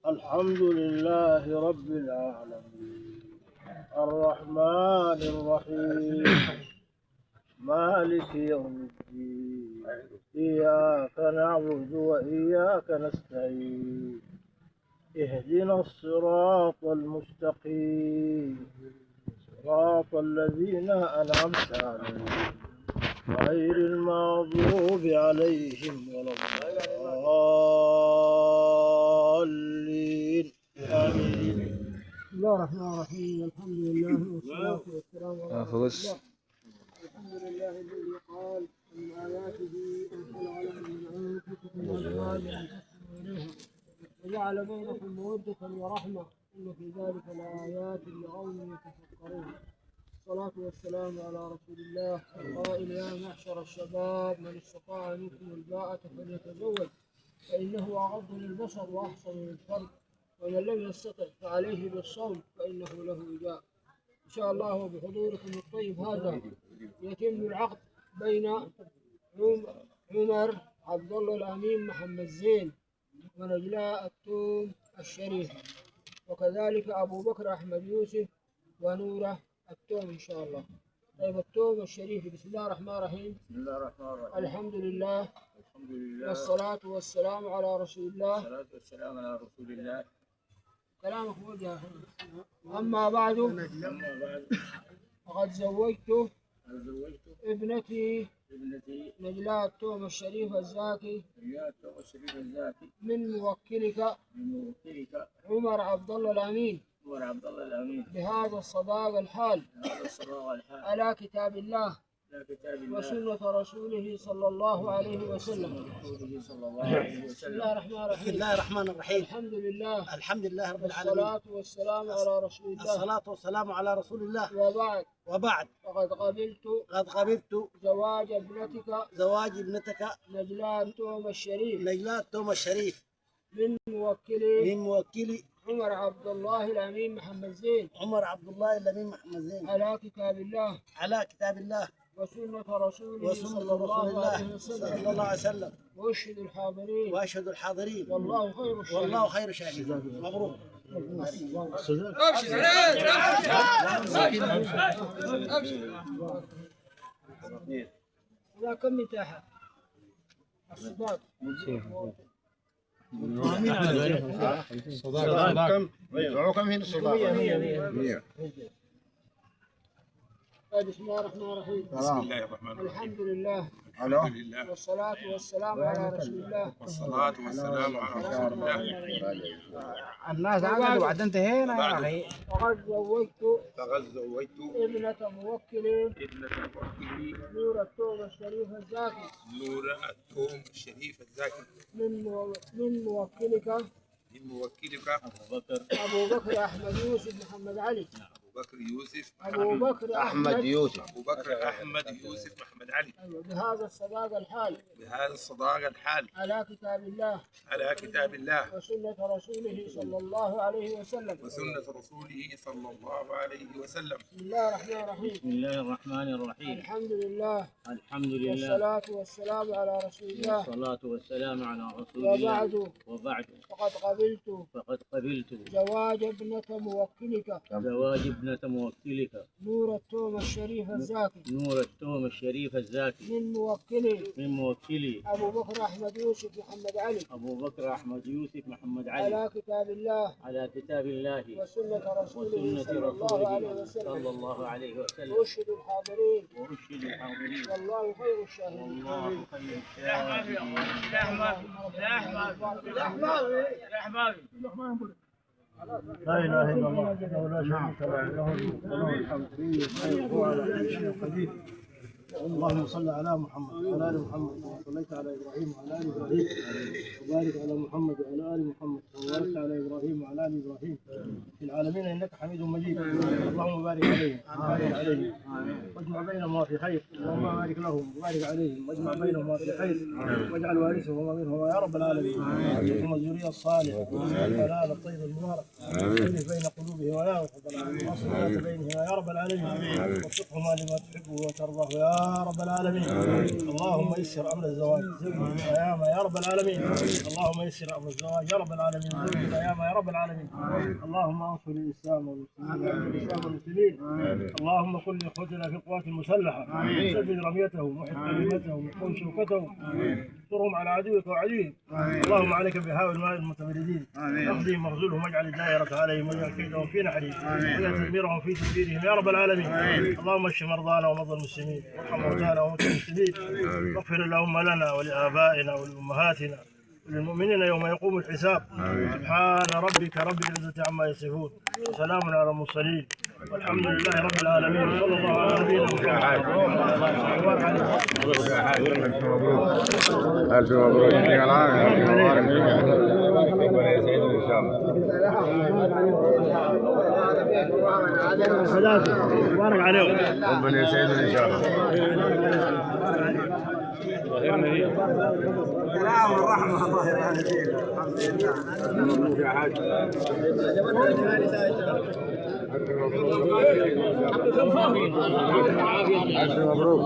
الحمد لله رب العالمين الرحمن الرحيم مالك يوم الدين إياك نعبد وإياك نستعين اهدنا الصراط المستقيم صراط الذين أنعمت عليهم غير المغضوب عليهم ولا الضالين آمين. بسم الله الرحمن الرحيم الحمد لله والصلاة والسلام على رسول الله. الحمد لله الذي قال من آياته أن خلق لكم من أنفسكم أزواجا لتسكنوا إليها وجعل بينكم مودة ورحمة إن في ذلك لآيات لقوم يتفكرون. الصلاة والسلام على رسول الله القائل يا معشر الشباب من استطاع منكم الباءة فليتزوج فإنه أغض للبصر وأحسن للفرج ومن لم يستطع فعليه بالصوم فإنه له وجاء. إن شاء الله وبحضوركم الطيب هذا يتم العقد بين عمر عبد الله الأمين محمد زين ونجلاء التوم الشريف وكذلك أبو بكر أحمد يوسف ونوره التوم إن شاء الله. طيب التوم الشريف. بسم الله الرحمن الرحيم. بسم الله الرحمن الرحيم. الحمد لله والصلاة والسلام على رسول الله. الصلاة والسلام على رسول الله. كلامك وجه. أما بعد فقد زوجت ابنتي نجلاء التوم الشريف الزاكي من موكلك عمر عبد الله الأمين بهذا الصداق الحال على كتاب الله وسنة رسوله صلى الله عليه وسلم. بسم الله الرحمن الرحيم. بسم الله الرحمن الرحيم. الحمد لله. الحمد لله رب العالمين. الصلاة والسلام على رسول الله. الصلاة والسلام على رسول الله. وبعد فقد قبلت زواج ابنتك نجلاء التوم الشريف من موكلي عمر عبد الله الأمين محمد زين على كتاب الله وسنة رسوله صلى الله عليه وسلم وأشهد الحاضرين والله خير الشاهدين. مبروك. لا كم متاحة الصداق كم هنا الصداق 100. بسم الله الرحمن الرحيم. بسم الله الرحمن الرحيم. الحمد لله والصلاة والسلام على رسول الله. الناس عقدوا وبعد انتهينا يا اخي. فقد زوجت ابنة موكلي نور التوم الشريف الزاكي من موكلك أبو بكر أحمد يوسف محمد علي. أبو بكر أحمد يوسف محمد علي. بهذا الصداق الحال على كتاب الله وسنة رسوله صلى الله عليه وسلم. بسم الله الرحمن الرحيم. الحمد لله والصلاة والسلام على رسول الله. وبعد فقد قبلت زواج ابنة موكلك نور التوم الشريف الزاكي من موكلي أبو بكر أحمد يوسف محمد علي على كتاب الله وسنة رسوله صلى الله عليه وسلم وأشهد الحاضرين والله خير الشاهدين. لا إله إلا الله وحده لا شريك له له الحمد وعلى كل شيء قدير. اللهم صل على محمد وعلى ال محمد كما صليت على ابراهيم وعلى ال ابراهيم وبارك على محمد وعلى ال محمد وبارك على ابراهيم وعلى ال ابراهيم في العالمين انك حميد مجيد. اللهم بارك عليهم واجمع بينهما في خير. اللهم بارك لهم وبارك عليهم واجمع بينهما في خير واجعل وارثهما منهما يا رب العالمين. ثم الذريه الصالحه والحلال الطيب المبارك والف بين قلوبهما يا رب العالمين واصلح بينهما يا رب العالمين ووفقهما لما تحبه وترضاه يا رب العالمين. اللهم يسر امر الزواج يا رب العالمين. اللهم يسر امر الزواج يا رب العالمين. يا رب العالمين. اللهم انصر الاسلام والمسلمين. اللهم كن لاخوتنا في القوات المسلحه سدد رميتهم وحد كلمتهم وقوي شوكتهم انصرهم على عدوك وعدوهم. اللهم عليك بهؤلاء المتمردين اخذهم واخذلهم واجعل الدائره عليهم واجعل كيدهم في نحرهم واجعل تدميرهم في تدبيرهم يا رب العالمين. اللهم اشف مرضانا ومرضى المسلمين وارحم موتانا وموتى المسلمين واغفر اللهم لنا ولابائنا ولامهاتنا وللمؤمنين يوم يقوم الحساب. سبحان ربك رب العزه عما يصفون وسلام على المرسلين والحمد لله رب العالمين. صلى الله على نبينا محمد. ألف مبروك يعطيك العافية. ربنا يسعدك إن شاء الله. مبارك عليهم. ربنا يسعدك إن شاء الله. السلام والرحمة الله يرحمك. الحمد لله. يا حاج. ألف مبروك.